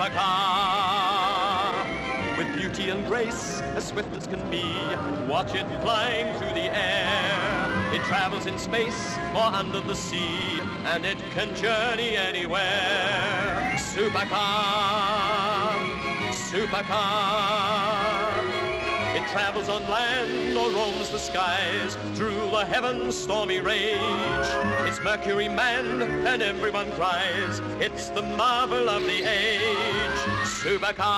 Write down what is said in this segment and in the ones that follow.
Supercar. With beauty and grace, as swift as can be, watch it flying through the air. It travels in space or under the sea, and it can journey anywhere. Supercar, Supercar. It travels on land or roams the skies, through the heavens' stormy rage. It's Mercury manned and everyone cries, it's the marvel of the age. Supercar,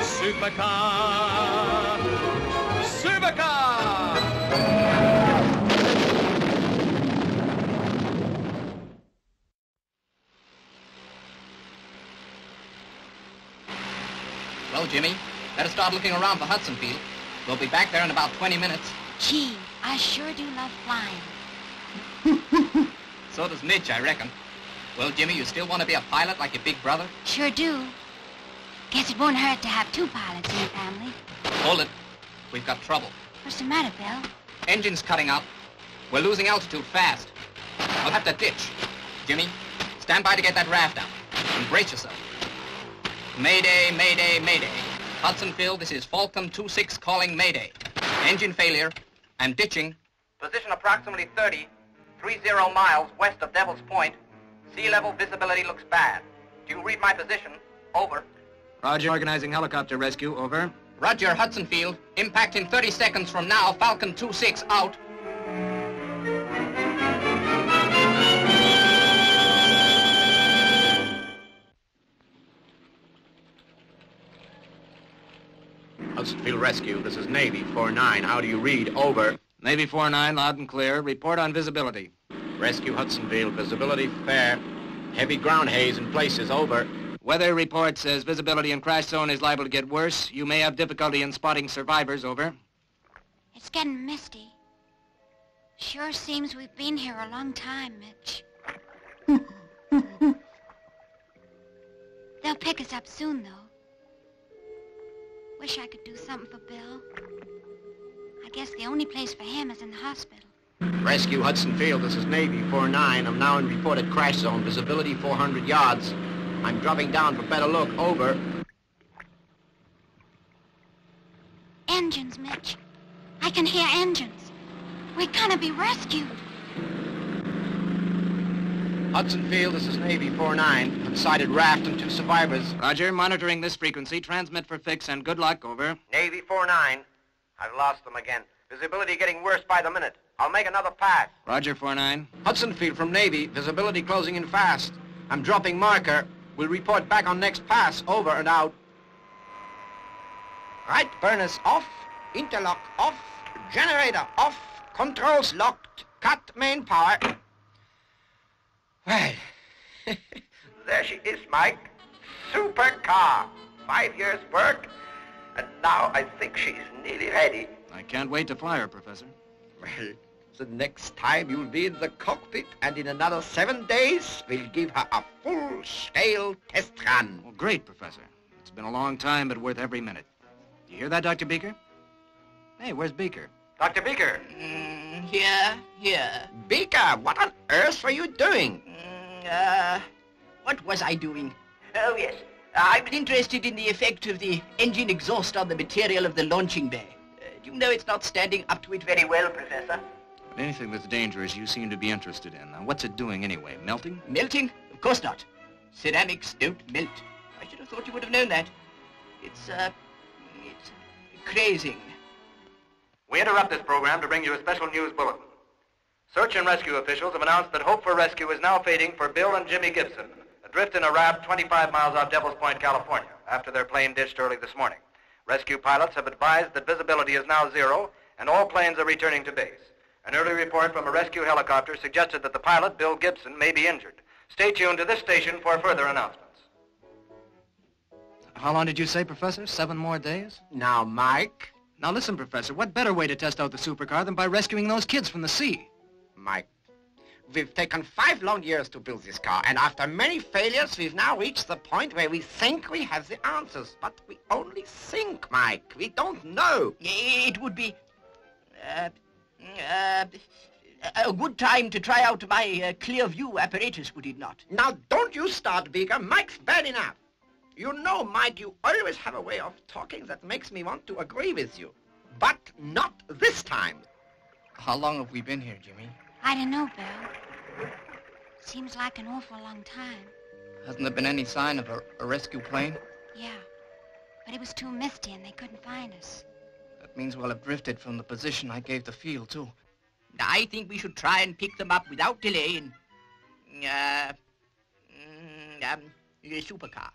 Supercar, Supercar! Well, Jimmy, better start looking around for Hudson Field. We'll be back there in about 20 minutes. Gee, I sure do love flying. So does Mitch, I reckon. Well, Jimmy, you still want to be a pilot like your big brother? Sure do. Guess it won't hurt to have two pilots in the family. Hold it. We've got trouble. What's the matter, Bill? Engine's cutting out. We're losing altitude fast. I'll have to ditch. Jimmy, stand by to get that raft out. And brace yourself. Mayday, mayday, mayday. Hudson Field, this is Falcon 26 calling mayday. Engine failure. I'm ditching. Position approximately 30 miles west of Devil's Point. Sea level visibility looks bad. Do you read my position? Over. Roger. Organizing helicopter rescue. Over. Roger, Hudson Field. Impact in 30 seconds from now. Falcon 26 out. Hudson Field Rescue, this is Navy 49. How do you read? Over. Navy 49, loud and clear. Report on visibility. Rescue Hudson Field, visibility fair. Heavy ground haze in places. Over. Weather report says visibility in crash zone is liable to get worse. You may have difficulty in spotting survivors. Over. It's getting misty. Sure seems we've been here a long time, Mitch. They'll pick us up soon, though. Wish I could do something for Bill. I guess the only place for him is in the hospital. Rescue Hudson Field, this is Navy 49. I'm now in reported crash zone. Visibility 400 yards. I'm dropping down for better look. Over. Engines, Mitch. I can hear engines. We're gonna be rescued. Hudson Field, this is Navy 49. Unsighted raft and 2 survivors. Roger, monitoring this frequency. Transmit for fix and good luck. Over. Navy 49. I've lost them again. Visibility getting worse by the minute. I'll make another pass. Roger, 49. Hudson Field from Navy. Visibility closing in fast. I'm dropping marker. We'll report back on next pass. Over and out. Right burners off. Interlock off. Generator off. Controls locked. Cut main power. Well. There she is, Mike. Supercar. 5 years' work. And now I think she's nearly ready. I can't wait to fly her, Professor. Well, the next time you'll be in the cockpit, and in another 7 days, we'll give her a full-scale test run. Well, great, Professor. It's been a long time, but worth every minute. You hear that, Dr. Beaker? Hey, where's Beaker? Dr. Beaker. Here. Beaker, what on earth were you doing? What was I doing? Oh, yes. I was interested in the effect of the engine exhaust on the material of the launching bay. Do you know it's not standing up to it very well, Professor? But anything that's dangerous you seem to be interested in. Now, what's it doing anyway? Melting? Melting? Of course not. Ceramics don't melt. I should have thought you would have known that. It's crazing. We interrupt this program to bring you a special news bulletin. Search and rescue officials have announced that hope for rescue is now fading for Bill and Jimmy Gibson, adrift in a raft 25 miles off Devil's Point, California, after their plane ditched early this morning. Rescue pilots have advised that visibility is now 0 and all planes are returning to base. An early report from a rescue helicopter suggested that the pilot, Bill Gibson, may be injured. Stay tuned to this station for further announcements. How long did you say, Professor? 7 more days? Now, Mike. Now listen, Professor, what better way to test out the supercar than by rescuing those kids from the sea? Mike, we've taken 5 long years to build this car, and after many failures, we've now reached the point where we think we have the answers. But we only think, Mike. We don't know. It would be... A good time to try out my clear view apparatus, would it not? Now, don't you start, Beaker. Mike's bad enough. You know, Mike, you always have a way of talking that makes me want to agree with you. But not this time. How long have we been here, Jimmy? I don't know, Bill. Seems like an awful long time. Hasn't there been any sign of a rescue plane? Yeah, but it was too misty and they couldn't find us. That means we'll have drifted from the position I gave the field, too. I think we should try and pick them up without delay in, a supercar.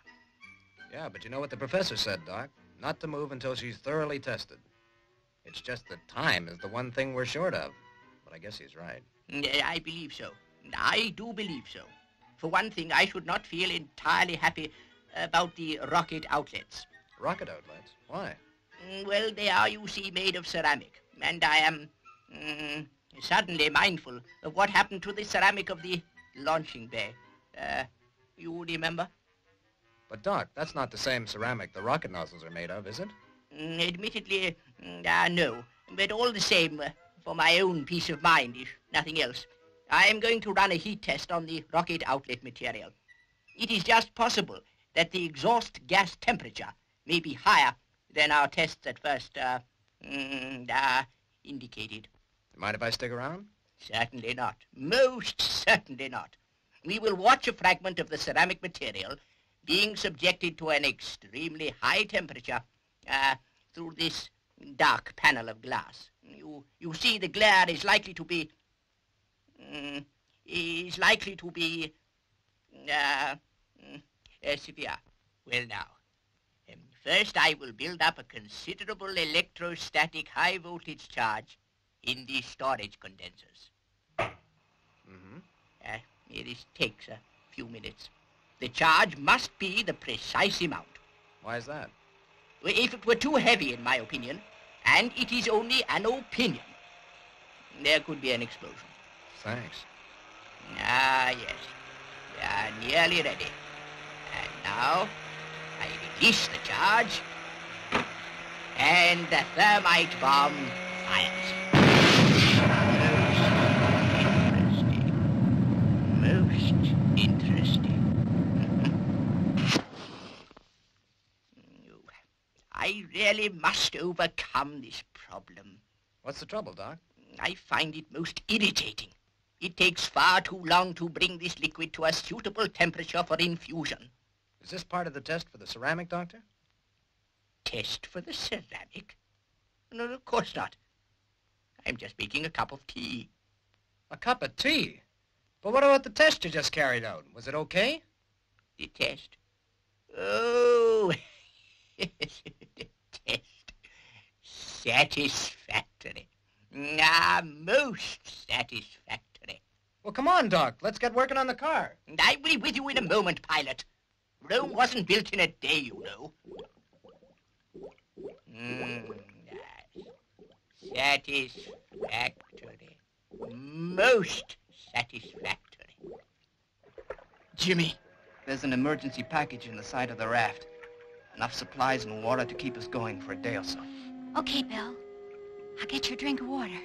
Yeah, but you know what the professor said, Doc? Not to move until she's thoroughly tested. It's just that time is the one thing we're short of. But I guess he's right. I believe so. I do believe so. For one thing, I should not feel entirely happy about the rocket outlets. Rocket outlets? Why? Well, they are, you see, made of ceramic. And I am suddenly mindful of what happened to the ceramic of the launching bay. You remember? But, Doc, that's not the same ceramic the rocket nozzles are made of, is it? Admittedly, no. But all the same, for my own peace of mind, if nothing else, I am going to run a heat test on the rocket outlet material. It is just possible that the exhaust gas temperature may be higher than our tests at first indicated. Mind if I stick around? Certainly not. Most certainly not. We will watch a fragment of the ceramic material being subjected to an extremely high temperature through this dark panel of glass. You see, the glare is likely to be severe. Well, now, first I will build up a considerable electrostatic high voltage charge in the storage condensers. It takes a few minutes. The charge must be the precise amount. Why is that? If it were too heavy, in my opinion, and it is only an opinion, there could be an explosion. Thanks. Ah, yes. We are nearly ready. And now, I release the charge, and the thermite bomb fires. Most interesting. I really must overcome this problem. What's the trouble, Doc? I find it most irritating. It takes far too long to bring this liquid to a suitable temperature for infusion. Is this part of the test for the ceramic, Doctor? Test for the ceramic? No, of course not. I'm just making a cup of tea. A cup of tea? But what about the test you just carried out? Was it okay? The test? Oh, the test. Satisfactory. Most satisfactory. Well, come on, Doc. Let's get working on the car. I will be with you in a moment, pilot. Rome wasn't built in a day, you know. Satisfactory. Most satisfactory. Jimmy, there's an emergency package in the side of the raft. Enough supplies and water to keep us going for a day or so. Okay, Bill. I'll get you a drink of water.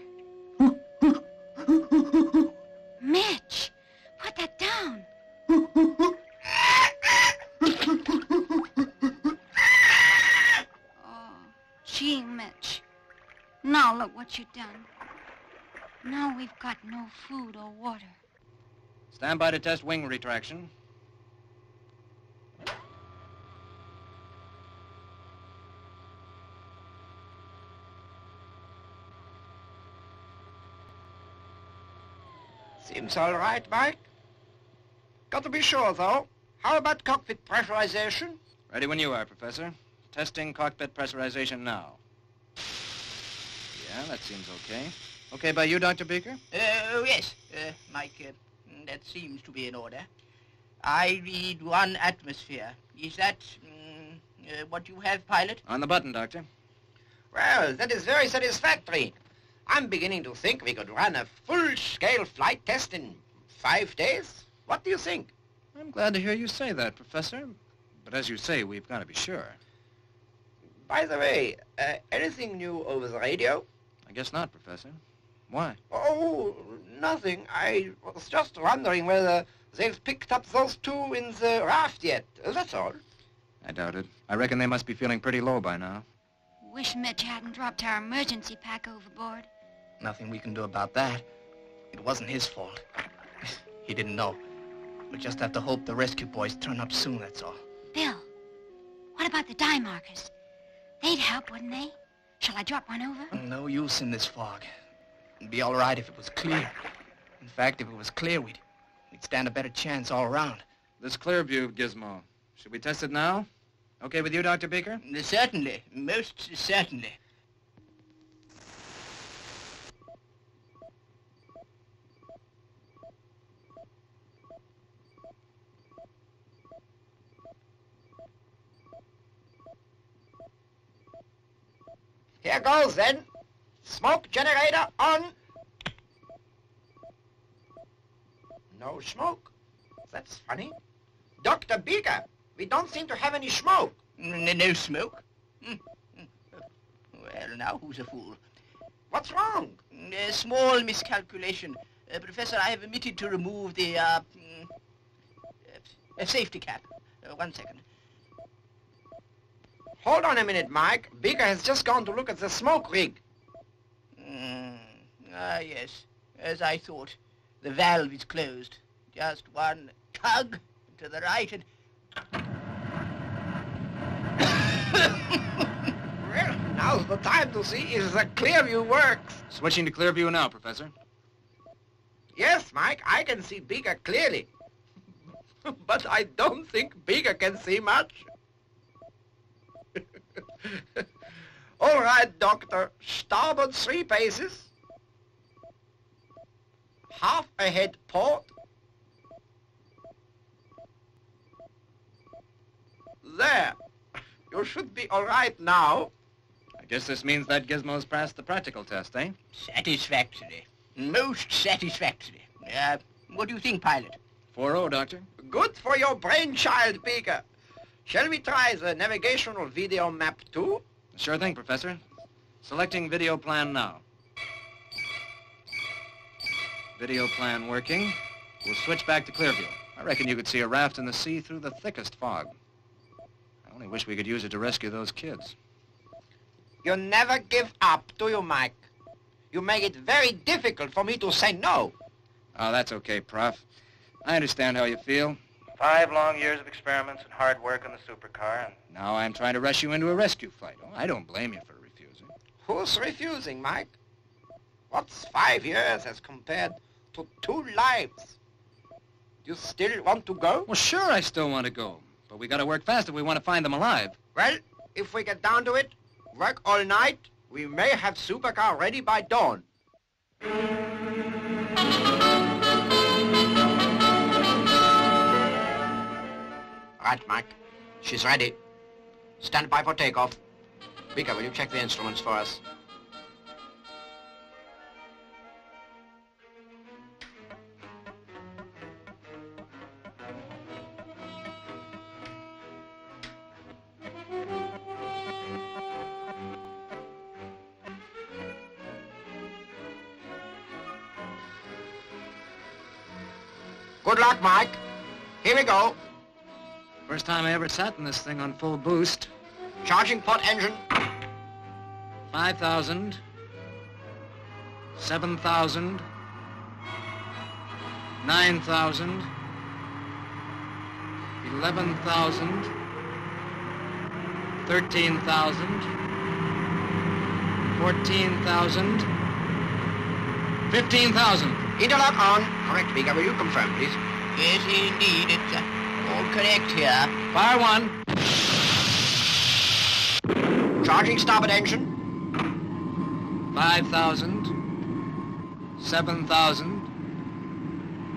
Mitch, put that down. Oh, gee, Mitch. Now look what you've done. Now we've got no food or water. Stand by to test wing retraction. Seems all right, Mike. Got to be sure, though. How about cockpit pressurization? Ready when you are, Professor. Testing cockpit pressurization now. Yeah, that seems okay. Okay by you, Dr. Beaker? Oh, yes, Mike. That seems to be in order. I read 1 atmosphere. Is that what you have, pilot? On the button, Doctor. Well, that is very satisfactory. I'm beginning to think we could run a full-scale flight test in 5 days. What do you think? I'm glad to hear you say that, Professor. But as you say, we've got to be sure. By the way, anything new over the radio? I guess not, Professor. Why? Oh, nothing. I was just wondering whether they've picked up those two in the raft yet. That's all. I doubt it. I reckon they must be feeling pretty low by now. Wish Mitch hadn't dropped our emergency pack overboard. Nothing we can do about that. It wasn't his fault. He didn't know. We'll just have to hope the rescue boys turn up soon, that's all. Bill, what about the dye markers? They'd help, wouldn't they? Shall I drop one over? No use in this fog. It'd be all right if it was clear. In fact, if it was clear, we'd stand a better chance all around. This clear view, Gizmo. Should we test it now? Okay with you, Dr. Beaker? Certainly. Most certainly. Here goes, then. Smoke generator on. No smoke. That's funny. Dr. Beaker, we don't seem to have any smoke. No smoke? Well, now who's a fool? What's wrong? A small miscalculation. Professor, I have omitted to remove the, safety cap. 1 second. Hold on a minute, Mike. Beaker has just gone to look at the smoke rig. Yes. As I thought. The valve is closed. Just one tug to the right and... Well, now's the time to see if the clear view works. Switching to clear view now, Professor. Yes, Mike, I can see Beaker clearly. But I don't think Beaker can see much. All right, Doctor. Starboard 3 paces. Half ahead port. There. You should be all right now. I guess this means that Gizmo's passed the practical test, eh? Satisfactory. Most satisfactory. What do you think, pilot? 4-0, Doctor. Good for your brainchild, Beaker. Shall we try the navigational video map too? Sure thing, Professor. Selecting video plan now. Video plan working. We'll switch back to clear view. I reckon you could see a raft in the sea through the thickest fog. I only wish we could use it to rescue those kids. You never give up, do you, Mike? You make it very difficult for me to say no. Oh, that's okay, Prof. I understand how you feel. 5 long years of experiments and hard work on the supercar, and Now I'm trying to rush you into a rescue flight. Oh, I don't blame you for refusing. Who's refusing, Mike? What's 5 years as compared to 2 lives? You still want to go? Well, sure, I still want to go. But we got to work fast if we want to find them alive. Well, if we get down to it, work all night, we may have Supercar ready by dawn. Right, Mike. She's ready. Stand by for takeoff. Beaker, will you check the instruments for us? Good luck, Mike. Here we go. First time I ever sat in this thing on full boost. Charging port engine. 5,000. 7,000. 9,000. 11,000. 13,000. 14,000. 15,000. Interlock on. Correct, Beaker. Will you confirm, please? Yes, indeed. It's all correct here. Fire 1. Charging starboard engine. 5,000. 7,000.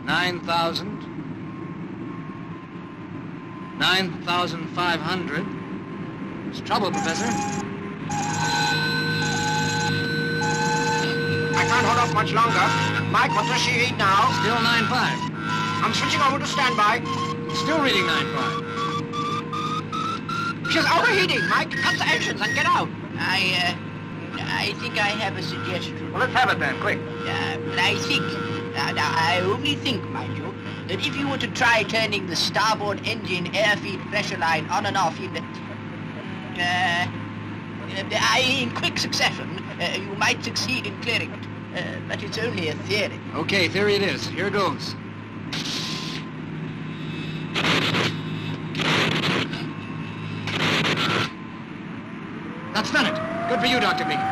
9,000. 9,500. There's trouble, Professor. I can't hold off much longer. Mike, what does she read now? Still 9.5. I'm switching over to standby. Still reading 9.5. She's overheating. Mike, cut the engines and get out. I I think I have a suggestion. Well, let's have it then, quick. But I think, now I only think, mind you, that if you were to try turning the starboard engine air-feed pressure line on and off in quick succession, you might succeed in clearing it. But it's only a theory. Okay, theory it is. Here goes. That's done it. Good for you, Dr. Beaker.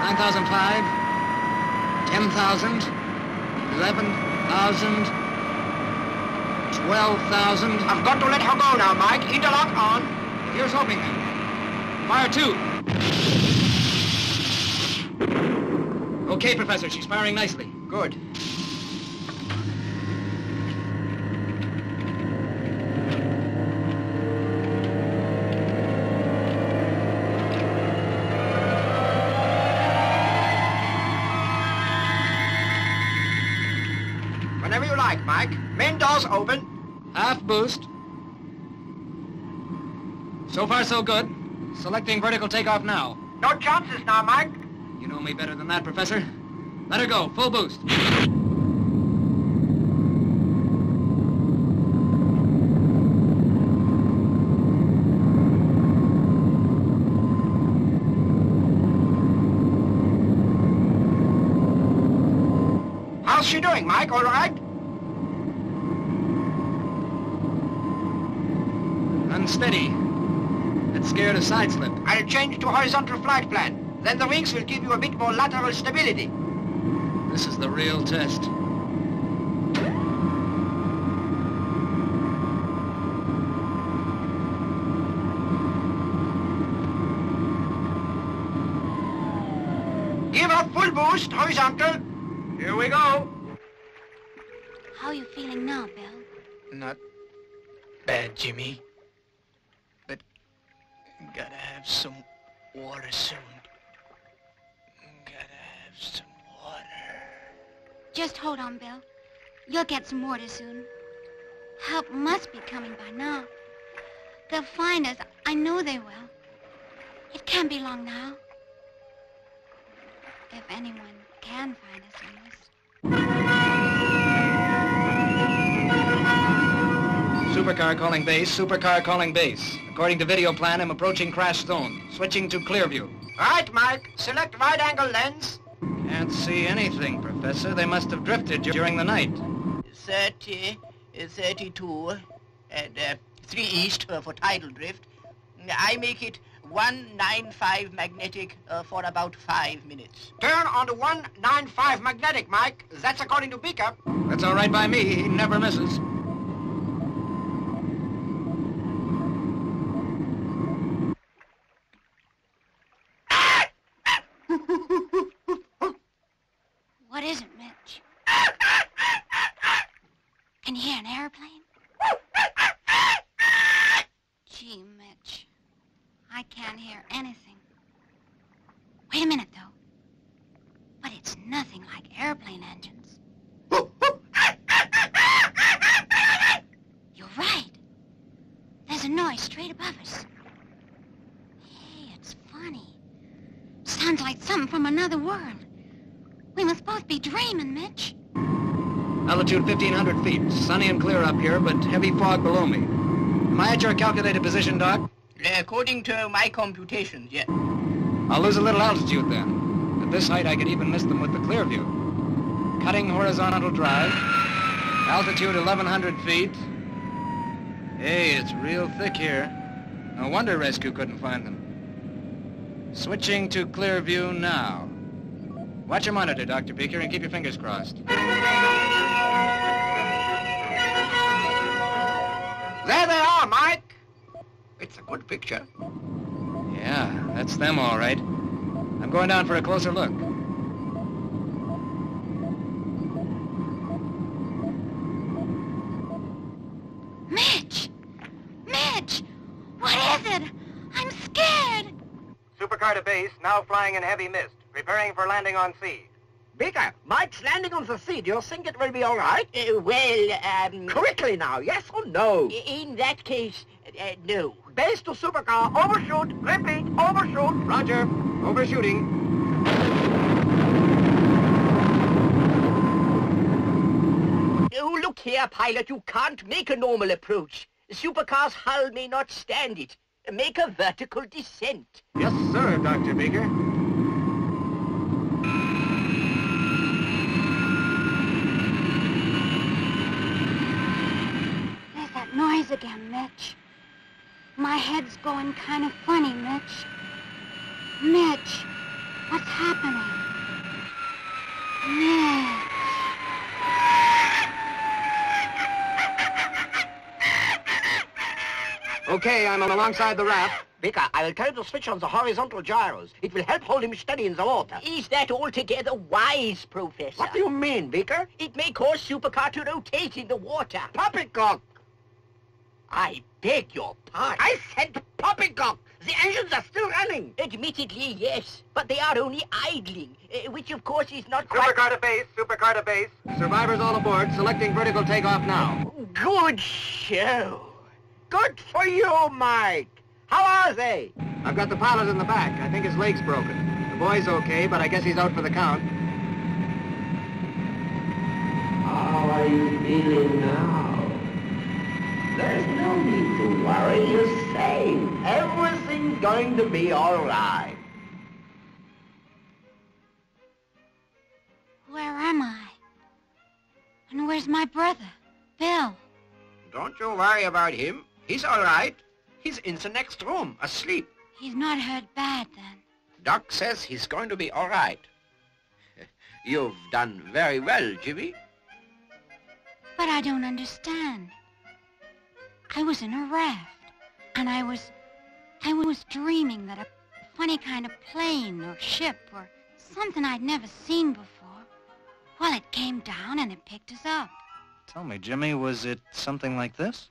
9,005, 10,000, 11,000, 12,000. I've got to let her go now, Mike. Interlock on. Here's hoping then. Fire 2. Okay, Professor, she's firing nicely. Good. Whenever you like, Mike. Main doors open. Half boost. So far, so good. Selecting vertical takeoff now. No chances now, Mike. You know me better than that, Professor. Let her go. Full boost. How's she doing, Mike? All right? Unsteady. Let's scare a side slip. I'll change to horizontal flight plan. Then the wings will give you a bit more lateral stability. This is the real test. Give her full boost, horizontal. Here we go. How are you feeling now, Bill? Not bad, Jimmy. But gotta have some water soon. Gotta have some water. Just hold on, Bill. You'll get some water soon. Help must be coming by now. They'll find us. I know they will. It can't be long now. If anyone can find us in this. Supercar calling base. Supercar calling base. According to video plan, I'm approaching crash zone. Switching to clear view. Right, Mike. Select wide-angle lens. Can't see anything, Professor. They must have drifted during the night. 30, 32, and 3 east for tidal drift. I make it 195 magnetic for about 5 minutes. Turn on the 195 magnetic, Mike. That's according to Beaker. That's all right by me. He never misses. What is it, Mitch? Can you hear an airplane? Gee, Mitch. I can't hear anything. Wait a minute, though. But it's nothing like airplane engines. You're right. There's a noise straight above us. Hey, it's funny. Sounds like something from another world. We must both be dreaming, Mitch. Altitude 1,500 feet. Sunny and clear up here, but heavy fog below me. Am I at your calculated position, Doc? According to my computations, yes. I'll lose a little altitude then. At this height, I could even miss them with the clear view. Cutting horizontal drive. Altitude 1,100 feet. Hey, it's real thick here. No wonder rescue couldn't find them. Switching to clear view now. Watch your monitor, Dr. Beaker, and keep your fingers crossed. There they are, Mike. It's a good picture. Yeah, that's them all right. I'm going down for a closer look. Mitch! Mitch! What is it? I'm scared. Supercar to base, now flying in heavy mist, preparing for landing on sea. Beaker, Mike's landing on the sea. Do you think it will be all right? Well, Quickly now, yes or no? in that case, no. Base to Supercar, overshoot. Repeat, overshoot. Roger. Overshooting. Oh, look here, pilot. You can't make a normal approach. The supercar's hull may not stand it. Make a vertical descent. Yes, sir, Dr. Beaker. There's that noise again, Mitch. My head's going kind of funny, Mitch. Mitch, what's happening? Mitch. Okay, I'm alongside the raft. Vicar, I will turn the switch on the horizontal gyros. It will help hold him steady in the water. Is that altogether wise, Professor? What do you mean, Vicar? It may cause supercar to rotate in the water. Poppycock! I beg your pardon. I said poppycock! The engines are still running. Admittedly, yes, but they are only idling, which of course is not quite... Supercar to base, supercar to base. Survivors all aboard, selecting vertical takeoff now. Good show. Good for you, Mike. How are they? I've got the pilot in the back. I think his leg's broken. The boy's okay, but I guess he's out for the count. How are you feeling now? There's no need to worry. You're safe. Everything's going to be all right. Where am I? And where's my brother, Bill? Don't you worry about him. He's all right. He's in the next room, asleep. He's not hurt bad, then. Doc says he's going to be all right. You've done very well, Jimmy. But I don't understand. I was in a raft, and I was dreaming that a funny kind of plane or ship or something I'd never seen before. Well, it came down and it picked us up. Tell me, Jimmy, was it something like this?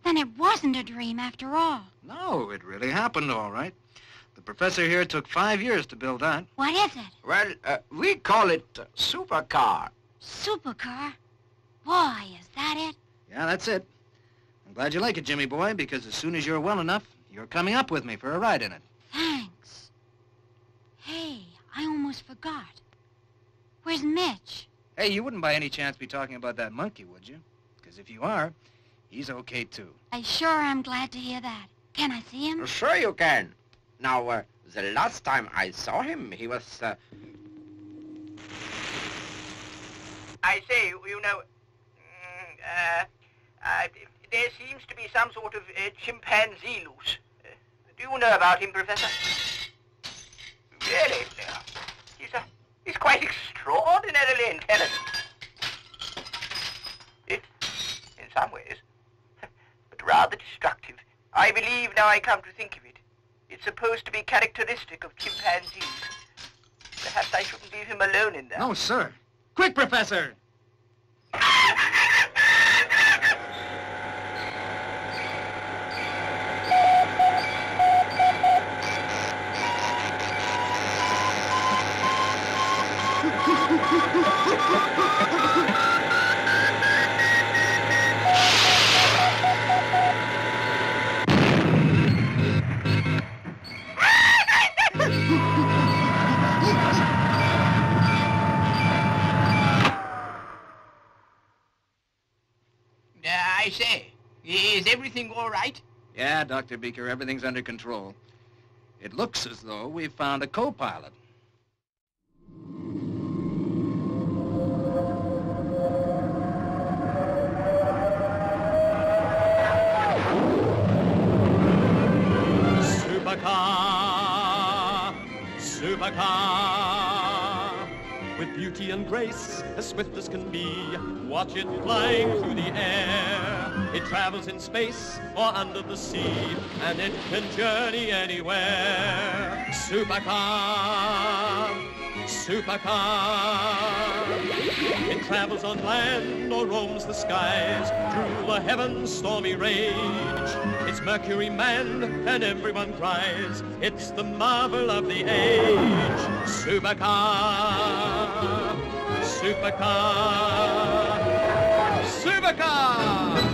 Then it wasn't a dream after all. No, it really happened, all right. The professor here took 5 years to build that. What is it? Well, we call it Supercar. Supercar? Boy, is that it? Yeah, that's it. I'm glad you like it, Jimmy boy, because as soon as you're well enough, you're coming up with me for a ride in it. Thanks. Hey, I almost forgot. Where's Mitch? Hey, you wouldn't by any chance be talking about that monkey, would you? Because if you are, he's okay, too. I sure am glad to hear that. Can I see him? Sure you can. Now, the last time I saw him, he was, I say, you know, there seems to be some sort of chimpanzee loose. Do you know about him, Professor? Really? He's quite extraordinarily intelligent. In some ways. But rather destructive. I believe, now I come to think of it, it's supposed to be characteristic of chimpanzees. Perhaps I shouldn't leave him alone in there. No, sir. Quick, Professor! I say, is everything all right? Yeah, Dr. Beaker, everything's under control. It looks as though we've found a co-pilot. Supercar, supercar, with beauty and grace, as swift as can be. Watch it flying through the air. It travels in space or under the sea, and it can journey anywhere. Supercar, supercar. It travels on land or roams the skies, through the heavens' stormy rage. It's Mercury manned and everyone cries, it's the marvel of the age. Supercar, supercar, supercar!